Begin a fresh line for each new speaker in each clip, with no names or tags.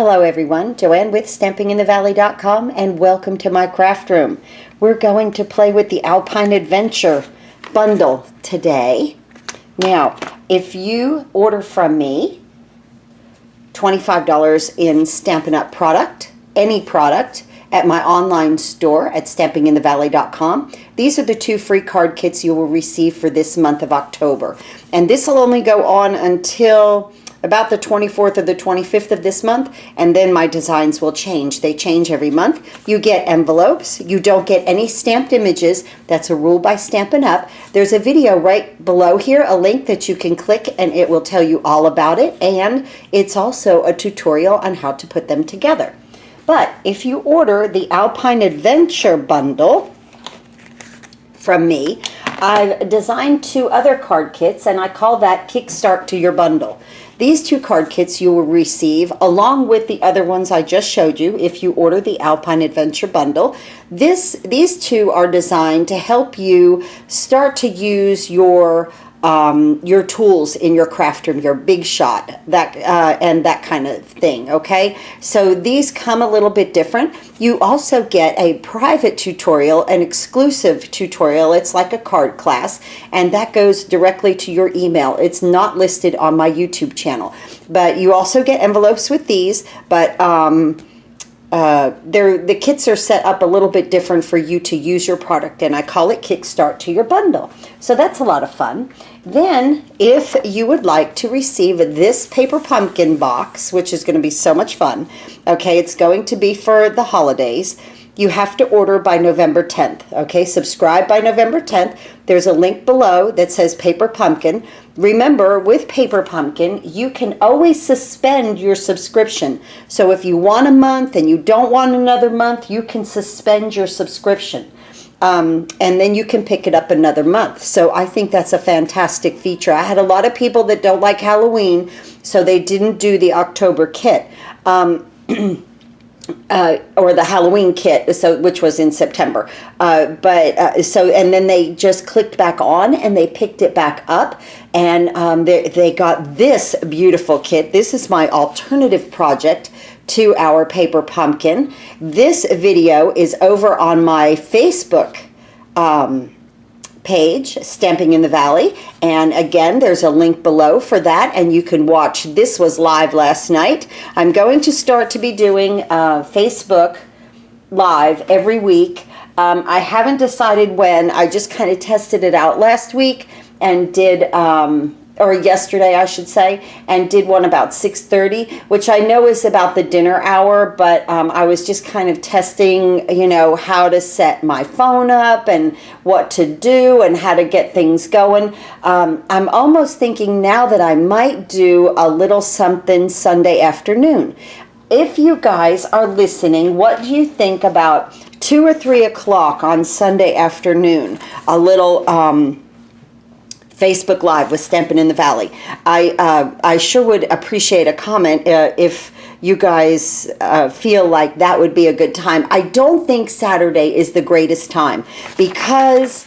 Hello everyone, Joanne with StampingInTheValley.com and welcome to my craft room. We're going to play with the Alpine Adventure bundle today. Now, if you order from me $25 in Stampin' Up product, any product, at my online store at StampingInTheValley.com. These are the 2 free card kits you will receive for this month of October. And this will only go on until about the 24th or the 25th of this month, and then my designs will change. They change every month. You get envelopes. You don't get any stamped images. That's a rule by Stampin' Up. There's a video right below here, a link that you can click, and it will tell you all about it. And it's also a tutorial on how to put them together. But if you order the Alpine Adventure bundle from me, I've designed 2 other card kits, and I call that Kickstart to your bundle. These 2 card kits you will receive along with the other ones I just showed you if you order the Alpine Adventure bundle. These 2 are designed to help you start to use your tools in your craft room, your big shot, and that kind of thing, okay? So these come a little bit different. You also get a private tutorial, an exclusive tutorial. It's like a card class, and that goes directly to your email. It's not listed on my YouTube channel. But you also get envelopes with these, but the kits are set up a little bit different for you to use your product, and I call it Kickstart to your bundle. So that's a lot of fun. Then, if you would like to receive this paper pumpkin box, which is going to be so much fun, okay, it's going to be for the holidays. You have to order by November 10th, okay? Subscribe by November 10th. There's a link below that says Paper Pumpkin. Remember, with Paper Pumpkin, you can always suspend your subscription. So if you want a month and you don't want another month, you can suspend your subscription. And then you can pick it up another month. So I think that's a fantastic feature. I had a lot of people that don't like Halloween, so they didn't do the October kit. Or the Halloween kit, so which was in September. And then they just clicked back on and they picked it back up, and they got this beautiful kit. This is my alternative project to our Paper Pumpkin. This video is over on my Facebook page, Stamping in the Valley, and again there's a link below for that, and you can watch. This was live last night. I'm going to start to be doing Facebook live every week. I haven't decided when. I just kind of tested it out last week and did or yesterday I should say, and did one about 6:30, which I know is about the dinner hour, but I was just kind of testing, you know, how to set my phone up and what to do and how to get things going. I'm almost thinking now that I might do a little something Sunday afternoon. If you guys are listening, what do you think about 2 or 3 o'clock on Sunday afternoon? A little Facebook Live with Stampin' in the Valley. I sure would appreciate a comment if you guys feel like that would be a good time. I don't think Saturday is the greatest time because,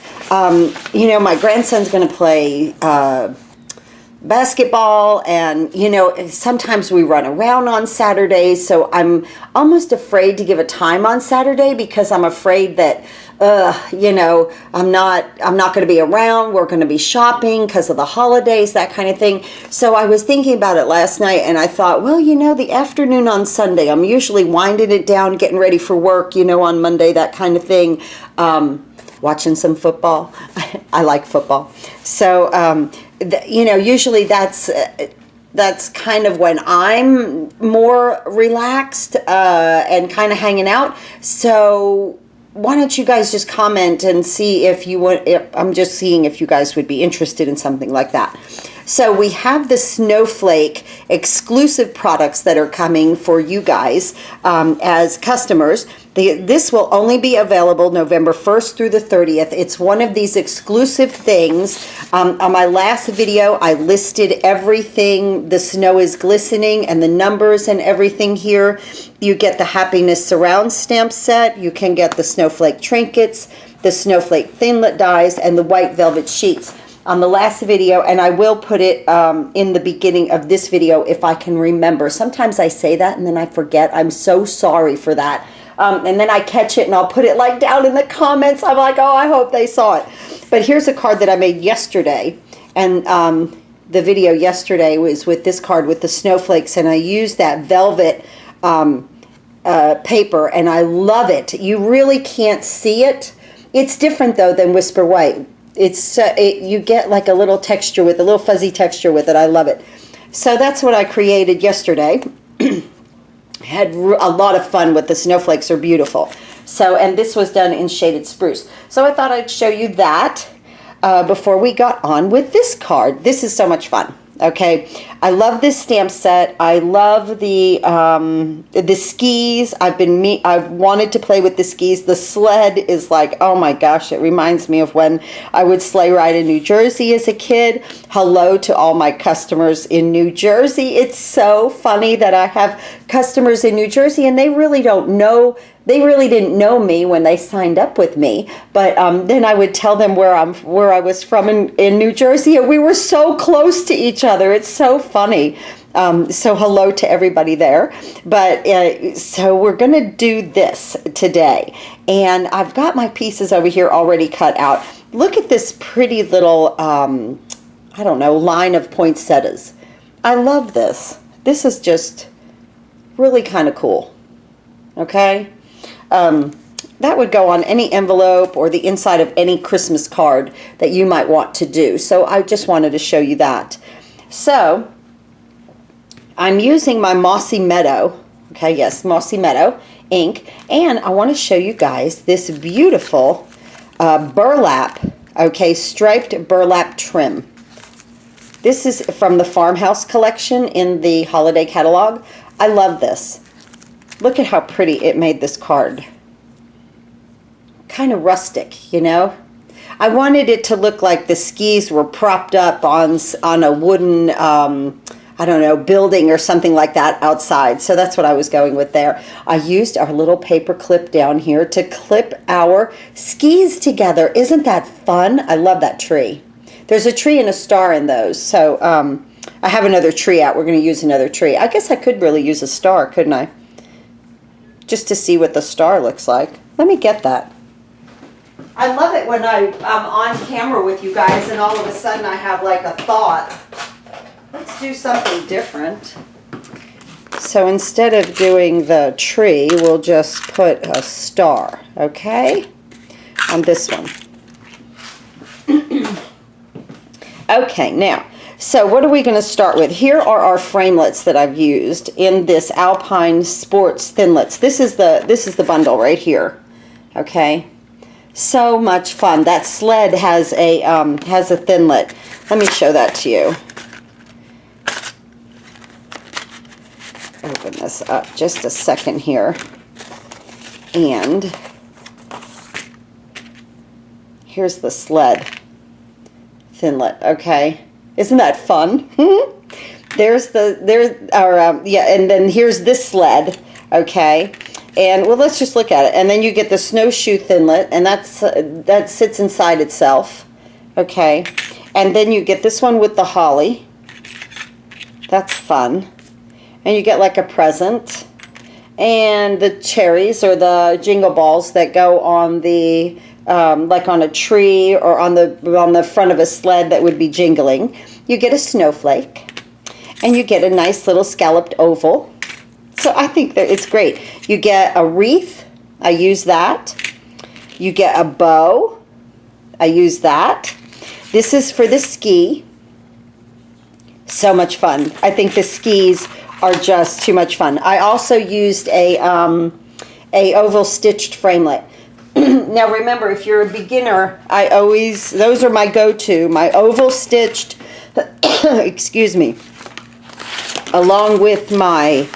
you know, my grandson's going to play basketball, and you know, sometimes we run around on Saturdays, so I'm almost afraid to give a time on Saturday because I'm afraid that you know, I'm not going to be around. We're going to be shopping because of the holidays, that kind of thing. So I was thinking about it last night, and I thought, well, you know, the afternoon on Sunday, I'm usually winding it down, getting ready for work, you know, on Monday, that kind of thing. Watching some football. I like football. So, you know, usually that's kind of when I'm more relaxed and kind of hanging out. So why don't you guys just comment and see if you would, I'm just seeing if you guys would be interested in something like that. So we have the Snowflake exclusive products that are coming for you guys as customers. This will only be available November 1st through the 30th. It's one of these exclusive things. On my last video, I listed everything. The snow is glistening and the numbers and everything here. You get the Happiness Surround stamp set. You can get the Snowflake trinkets, the Snowflake Thinlet dies, and the white velvet sheets. on the last video, and I will put it in the beginning of this video if I can remember. Sometimes I say that and then I forget. I'm so sorry for that. And then I catch it and I'll put it like down in the comments. I'm like, oh, I hope they saw it. But here's a card that I made yesterday, and the video yesterday was with this card with the snowflakes, and I used that velvet paper, and I love it. You really can't see it. It's different though than Whisper White. It's you get like a little texture with a little fuzzy texture with it. I love it. So that's what I created yesterday. Had a lot of fun with the snowflakes. Are beautiful. So, and this was done in shaded spruce. So I thought I'd show you that before we got on with this card. This is so much fun. Okay, I love this stamp set. I love the skis. I've wanted to play with the skis. The sled is like, oh my gosh, it reminds me of when I would sleigh ride in New Jersey as a kid. Hello to all my customers in New Jersey. It's so funny that I have customers in New Jersey and they really don't know. They really didn't know me when they signed up with me, but then I would tell them where I was from in New Jersey, and we were so close to each other. It's so funny. So hello to everybody there. But so we're going to do this today, and I've got my pieces over here already cut out. Look at this pretty little, I don't know, line of poinsettias. I love this. This is just really kind of cool. Okay. That would go on any envelope or the inside of any Christmas card that you might want to do. So I just wanted to show you that. So I'm using my Mossy Meadow, okay, yes, Mossy Meadow ink, and I want to show you guys this beautiful burlap, okay, striped burlap trim. This is from the Farmhouse collection in the holiday catalog. I love this. Look at how pretty it made this card. Kind of rustic, you know? I wanted it to look like the skis were propped up on a wooden, I don't know, building or something like that outside. So that's what I was going with there. I used our little paper clip down here to clip our skis together. Isn't that fun? I love that tree. There's a tree and a star in those. So I have another tree out. We're going to use another tree. I guess I could really use a star, couldn't I? Just to see what the star looks like. Let me get that. I love it when I'm on camera with you guys and all of a sudden I have like a thought. Let's do something different. So instead of doing the tree, we'll just put a star, okay? On this one. Okay, now, so what are we going to start with? Here are our framelits that I've used in this Alpine Sports Thinlits. This is the bundle right here. Okay, so much fun. That sled has a thinlit. Let me show that to you. Open this up just a second here, and here's the sled thinlit. Okay. Isn't that fun? Yeah, and then here's this sled, okay? And well, let's just look at it. And then you get the snowshoe thinlet, and that sits inside itself, okay? And then you get this one with the holly. That's fun. And you get like a present, and the cherries or the jingle balls that go on the like on a tree or on the front of a sled that would be jingling. You get a snowflake, and you get a nice little scalloped oval. So I think that it's great. You get a wreath. I use that. You get a bow. I use that. This is for the ski. So much fun. I think the skis are just too much fun. I also used a oval stitched framelit. Now remember, if you're a beginner, those are my go-to, my oval stitched, excuse me, along with my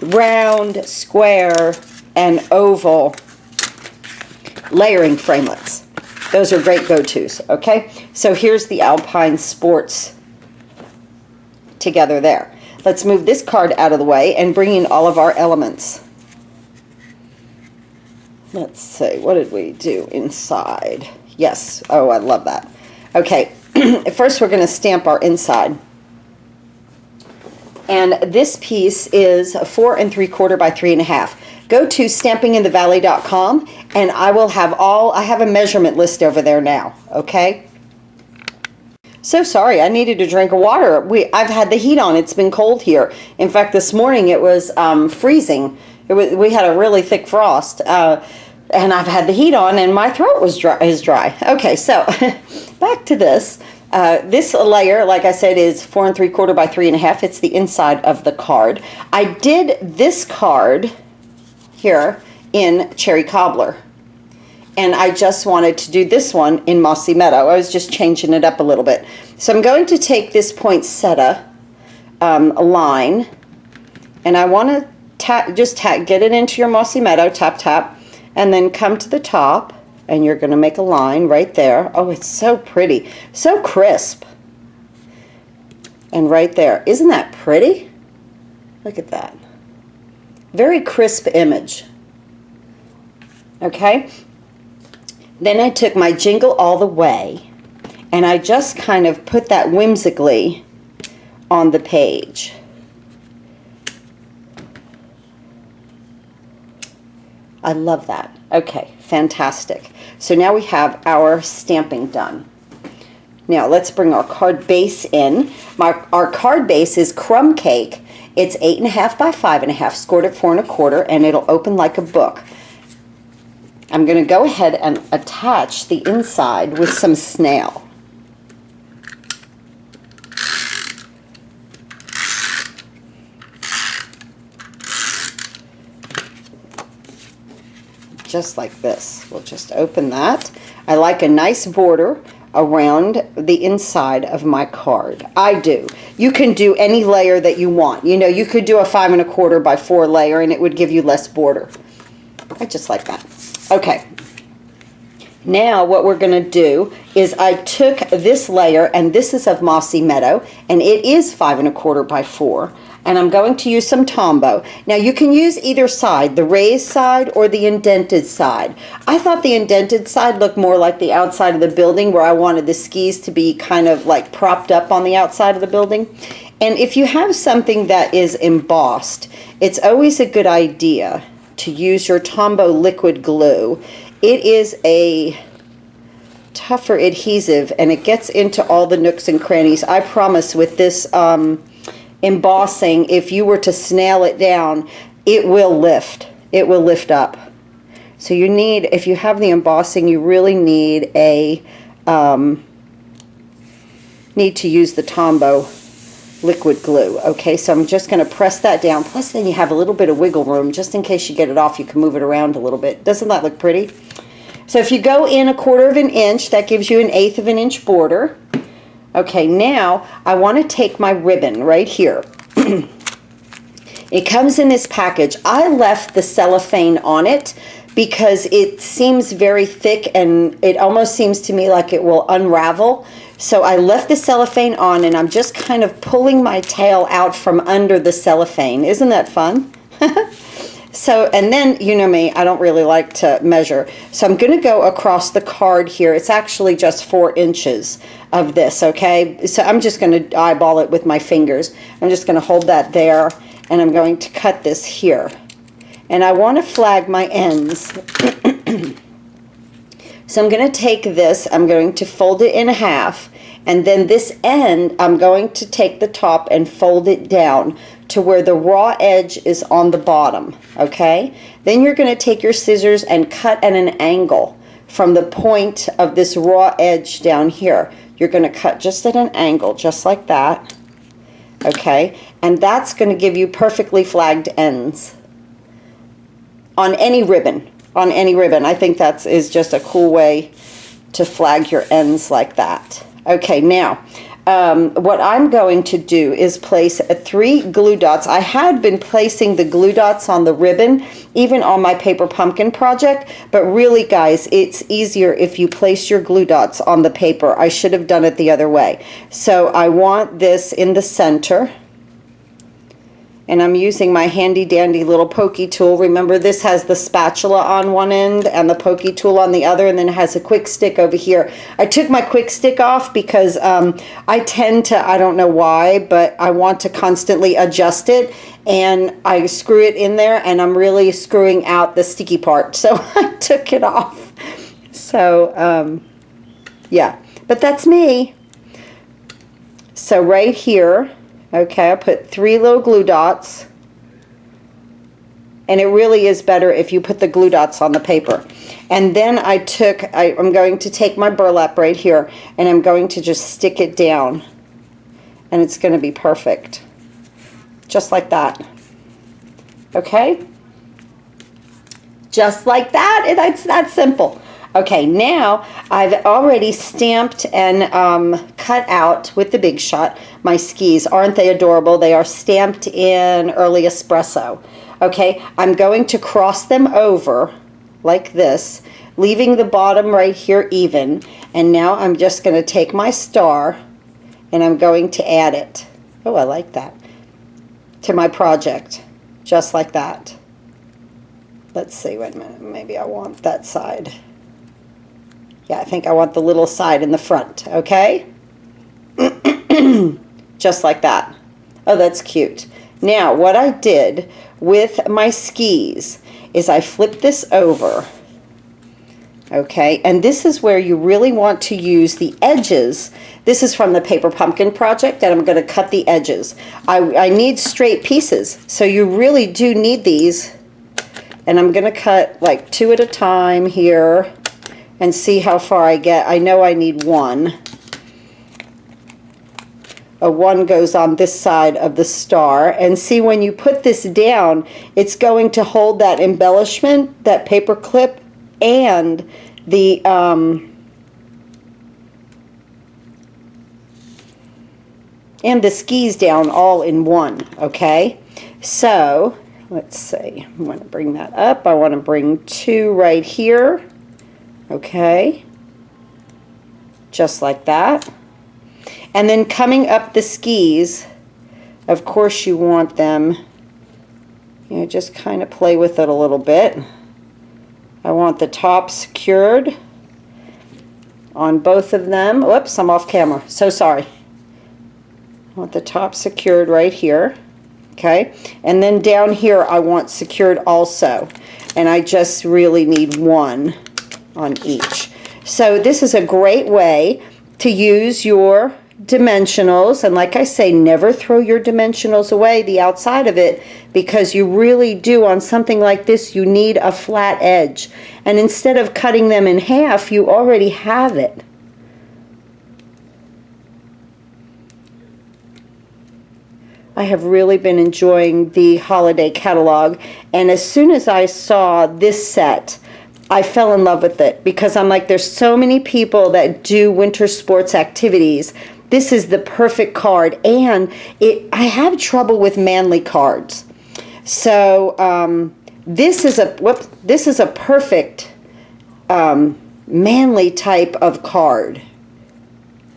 round, square, and oval layering framelits. Those are great go-tos, okay? So here's the Alpine Sports together there. Let's move this card out of the way and bring in all of our elements. Let's see, what did we do inside? Yes, oh, I love that. Okay, first we're going to stamp our inside. And this piece is 4 3/4 by 3 1/2. Go to stampinginthevalley.com and I will have I have a measurement list over there now, okay? So sorry, I needed a drink of water. I've had the heat on. It's been cold here. In fact, this morning it was freezing. We had a really thick frost, and I've had the heat on, and my throat is dry. Okay, so back to this. This layer, like I said, is 4 3/4 by 3 1/2. It's the inside of the card. I did this card here in Cherry Cobbler, and I just wanted to do this one in Mossy Meadow. I was just changing it up a little bit. So I'm going to take this poinsettia line, and I want to get it into your Mossy Meadow, tap, and then come to the top, and you're going to make a line right there. Oh, it's so pretty, so crisp. And right there, isn't that pretty? Look at that. Very crisp image. Okay. Then I took my Jingle All the Way, and I just kind of put that whimsically on the page. I love that. Okay, fantastic. So now we have our stamping done. Now let's bring our card base in. Our card base is crumb cake. It's 8 1/2 by 5 1/2, scored at 4 1/4, and it'll open like a book. I'm going to go ahead and attach the inside with some snail. Just like this. We'll just open that. I like a nice border around the inside of my card. I do. You can do any layer that you want. You know, you could do a 5 1/4 by 4 layer and it would give you less border. I just like that. Okay. Now what we're going to do is I took this layer, and this is of Mossy Meadow, and it is 5 1/4 by 4. And I'm going to use some Tombow. Now you can use either side, the raised side or the indented side. I thought the indented side looked more like the outside of the building, where I wanted the skis to be kind of like propped up on the outside of the building. And if you have something that is embossed, it's always a good idea to use your Tombow liquid glue. It is a tougher adhesive, and it gets into all the nooks and crannies. I promise with this embossing, if you were to snail it down, it will lift. It will lift up. So you need, if you have the embossing, you really need a need to use the Tombow liquid glue. Okay, so I'm just going to press that down. Plus, then you have a little bit of wiggle room, just in case you get it off. You can move it around a little bit. Doesn't that look pretty? So if you go in 1/4 inch, that gives you an 1/8 inch border. Okay, now I want to take my ribbon right here. It comes in this package. I left the cellophane on it because it seems very thick, and it almost seems to me like it will unravel. So I left the cellophane on, and I'm just kind of pulling my tail out from under the cellophane. Isn't that fun? So, and then, you know me, I don't really like to measure. So I'm going to go across the card here. It's actually just 4 inches of this, okay? So I'm just going to eyeball it with my fingers. I'm just going to hold that there, and I'm going to cut this here. And I want to flag my ends. So I'm going to take this, I'm going to fold it in half, and then this end, I'm going to take the top and fold it down to where the raw edge is on the bottom, okay? Then you're going to take your scissors and cut at an angle from the point of this raw edge down here. You're going to cut just at an angle, just like that, okay? And that's going to give you perfectly flagged ends on any ribbon. On any ribbon. I think that is just a cool way to flag your ends like that. Okay, now what I'm going to do is place 3 glue dots. I had been placing the glue dots on the ribbon, even on my paper pumpkin project, but really, guys, it's easier if you place your glue dots on the paper. I should have done it the other way. So I want this in the center, And I'm using my handy dandy little pokey tool. Remember, this has the spatula on one end and the pokey tool on the other, and then it has a quick stick over here. I took my quick stick off because I tend to, I don't know why, but I want to constantly adjust it, and I screw it in there, and I'm really screwing out the sticky part. So I took it off. So, yeah, but that's me. So right here, okay, I put 3 little glue dots, and it really is better if you put the glue dots on the paper. And then I'm going to take my burlap right here, and I'm going to just stick it down, and it's going to be perfect, just like that. Okay, just like that, and it's that simple. Okay, now I've already stamped and cut out with the Big Shot my skis. Aren't they adorable? They are stamped in early espresso. Okay, I'm going to cross them over like this, leaving the bottom right here even. And now I'm just going to take my star and I'm going to add it. Oh, I like that. To my project, just like that. Let's see, wait a minute, maybe I want that side. Yeah, I think I want the little side in the front, okay? Just like that. Oh, that's cute. Now, what I did with my skis is I flipped this over, okay? And this is where you really want to use the edges. This is from the Paper Pumpkin project, and I'm going to cut the edges. I need straight pieces, so you really do need these. And I'm going to cut like 2 at a time here. And see how far I get. I know I need 1. A 1 goes on this side of the star. And see, when you put this down, it's going to hold that embellishment, that paper clip, and the skis down all in one, okay? So, let's see. I want to bring that up. I want to bring 2 right here. Okay, just like that. And then coming up the skis, of course you want them, you know, just kind of play with it a little bit. I want the top secured on both of them. Whoops, I'm off camera, so sorry. I want the top secured right here, okay? And then down here I want secured also. And I just really need 1 on each. So this is a great way to use your dimensionals, and like I say, never throw your dimensionals away, the outside of it, because you really do, on something like this, you need a flat edge. And instead of cutting them in half, you already have it. I have really been enjoying the holiday catalog, and as soon as I saw this set, I fell in love with it, because I'm like, there's so many people that do winter sports activities. This is the perfect card, and I have trouble with manly cards. So this is a perfect manly type of card.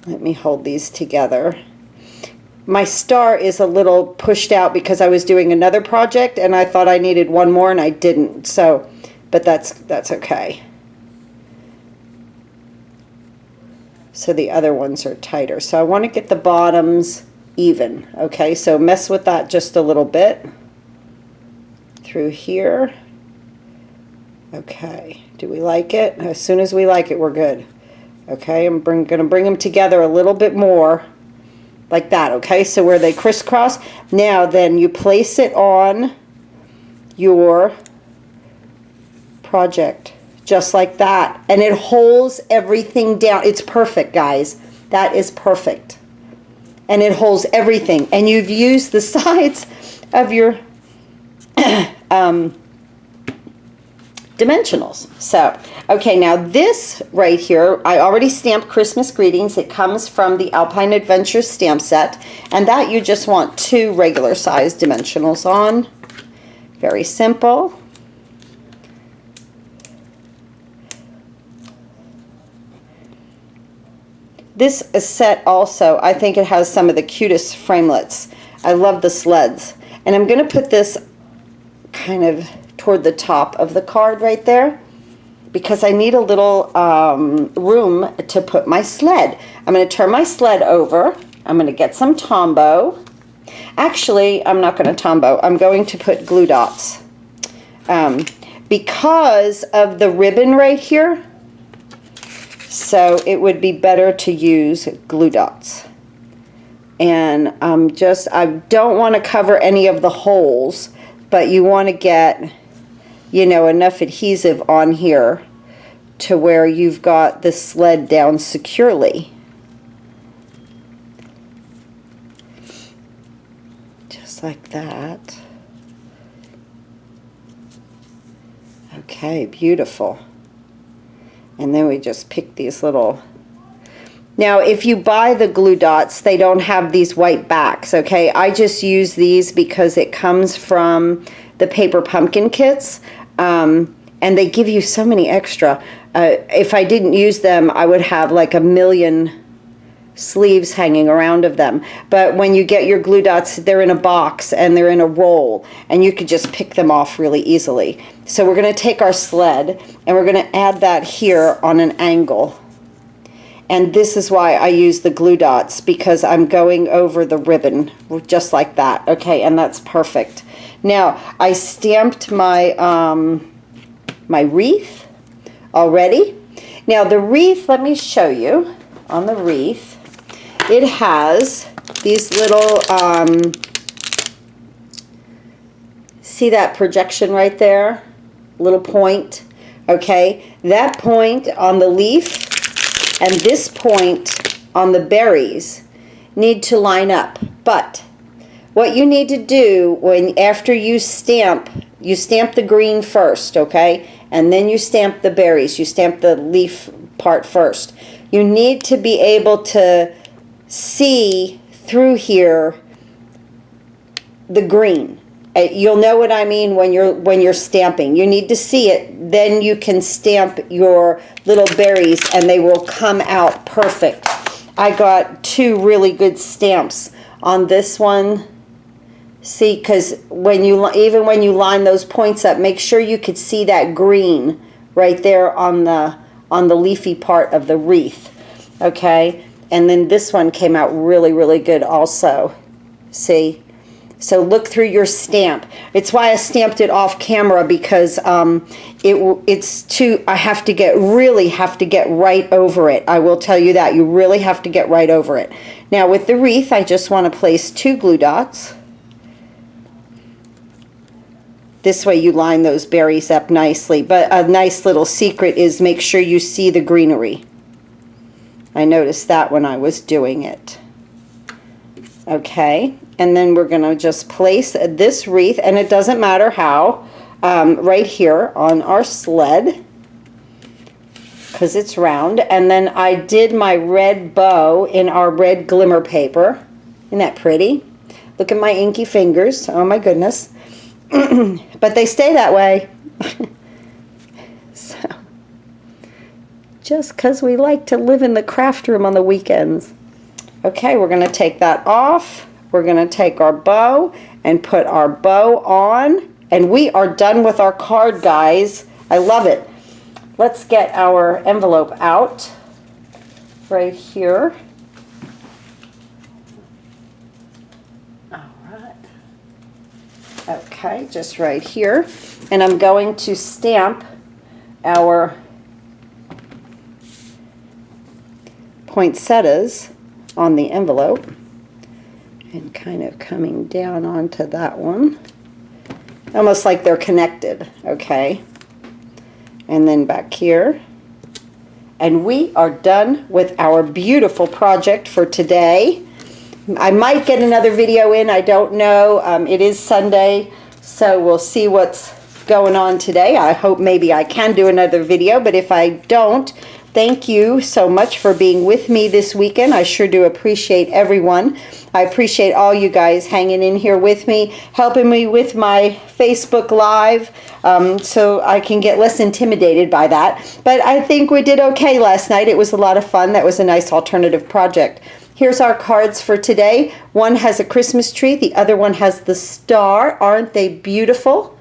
Let me hold these together. My star is a little pushed out because I was doing another project, and I thought I needed 1 more, and I didn't. So. But that's okay. So the other ones are tighter. So I want to get the bottoms even. Okay, so mess with that just a little bit. Through here. Okay, do we like it? As soon as we like it, we're good. Okay, I'm going to bring them together a little bit more. Like that, okay? So where they crisscross. Now then you place it on your project, just like that, and it holds everything down. It's perfect, guys. That is perfect, and it holds everything. And you've used the sides of your dimensionals. So, okay, now this right here, I already stamped Christmas Greetings. It comes from the Alpine Adventures stamp set, and that you just want 2 regular size dimensionals on. Very simple. This set also, I think it has some of the cutest framelits. I love the sleds. And I'm going to put this kind of toward the top of the card right there, because I need a little room to put my sled. I'm going to turn my sled over. I'm going to get some Tombow. Actually, I'm not going to Tombow. I'm going to put glue dots. Because of the ribbon right here, so it would be better to use glue dots. And I don't want to cover any of the holes, but you want to get, you know, enough adhesive on here to where you've got the sled down securely. Just like that. Okay, beautiful. And then we just pick these little... Now, if you buy the glue dots, they don't have these white backs, okay? I just use these because it comes from the paper pumpkin kits, and they give you so many extra. If I didn't use them, I would have like a million sleeves hanging around of them. But when you get your glue dots, they're in a box and they're in a roll, and you could just pick them off really easily. So we're going to take our sled and we're going to add that here on an angle. And this is why I use the glue dots, because I'm going over the ribbon just like that. Okay, and that's perfect. Now, I stamped my my wreath already. Now the wreath, let me show you. On the wreath, it has these little, see that projection right there? Little point, okay? That point on the leaf and this point on the berries need to line up. But what you need to do after you stamp the green first, okay? And then you stamp the berries. You stamp the leaf part first. You need to be able to see through here the green. You'll know what I mean when you're stamping. You need to see it, then you can stamp your little berries and they will come out perfect. I got 2 really good stamps on this one. See, because even when you line those points up, make sure you could see that green right there on the leafy part of the wreath. Okay, and then this one came out really, really good also. See? So look through your stamp. It's why I stamped it off camera, because it's too, really have to get right over it. I will tell you that. You really have to get right over it. Now with the wreath, I just want to place 2 glue dots. This way you line those berries up nicely. But a nice little secret is make sure you see the greenery. I noticed that when I was doing it. Okay, and then we're going to just place this wreath, and it doesn't matter how, right here on our sled, because it's round. And then I did my red bow in our red glimmer paper. Isn't that pretty? Look at my inky fingers. Oh my goodness. But they stay that way. So, just because we like to live in the craft room on the weekends. Okay, we're going to take that off. We're going to take our bow and put our bow on. And we are done with our card, guys. I love it. Let's get our envelope out right here. All right. Okay, just right here. And I'm going to stamp our poinsettias on the envelope, and kind of coming down onto that one, almost like they're connected. Okay, and then back here, and we are done with our beautiful project for today. I might get another video in, I don't know. It is Sunday, so we'll see what's going on today. I hope maybe I can do another video, but if I don't, Thank you so much for being with me this weekend. I sure do appreciate everyone. I appreciate all you guys hanging in here with me, helping me with my Facebook Live, so I can get less intimidated by that. But I think we did okay last night. It was a lot of fun. That was a nice alternative project. Here's our cards for today. One has a Christmas tree. The other one has the star. Aren't they beautiful?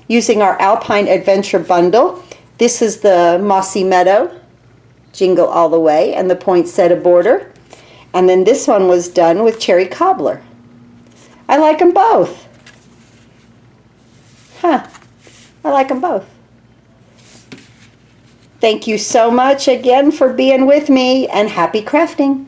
Using our Alpine Adventure Bundle. This is the Mossy Meadow, Jingle All the Way, and the poinsettia border. And then this one was done with Cherry Cobbler. I like them both. I like them both. Thank you so much again for being with me, and happy crafting.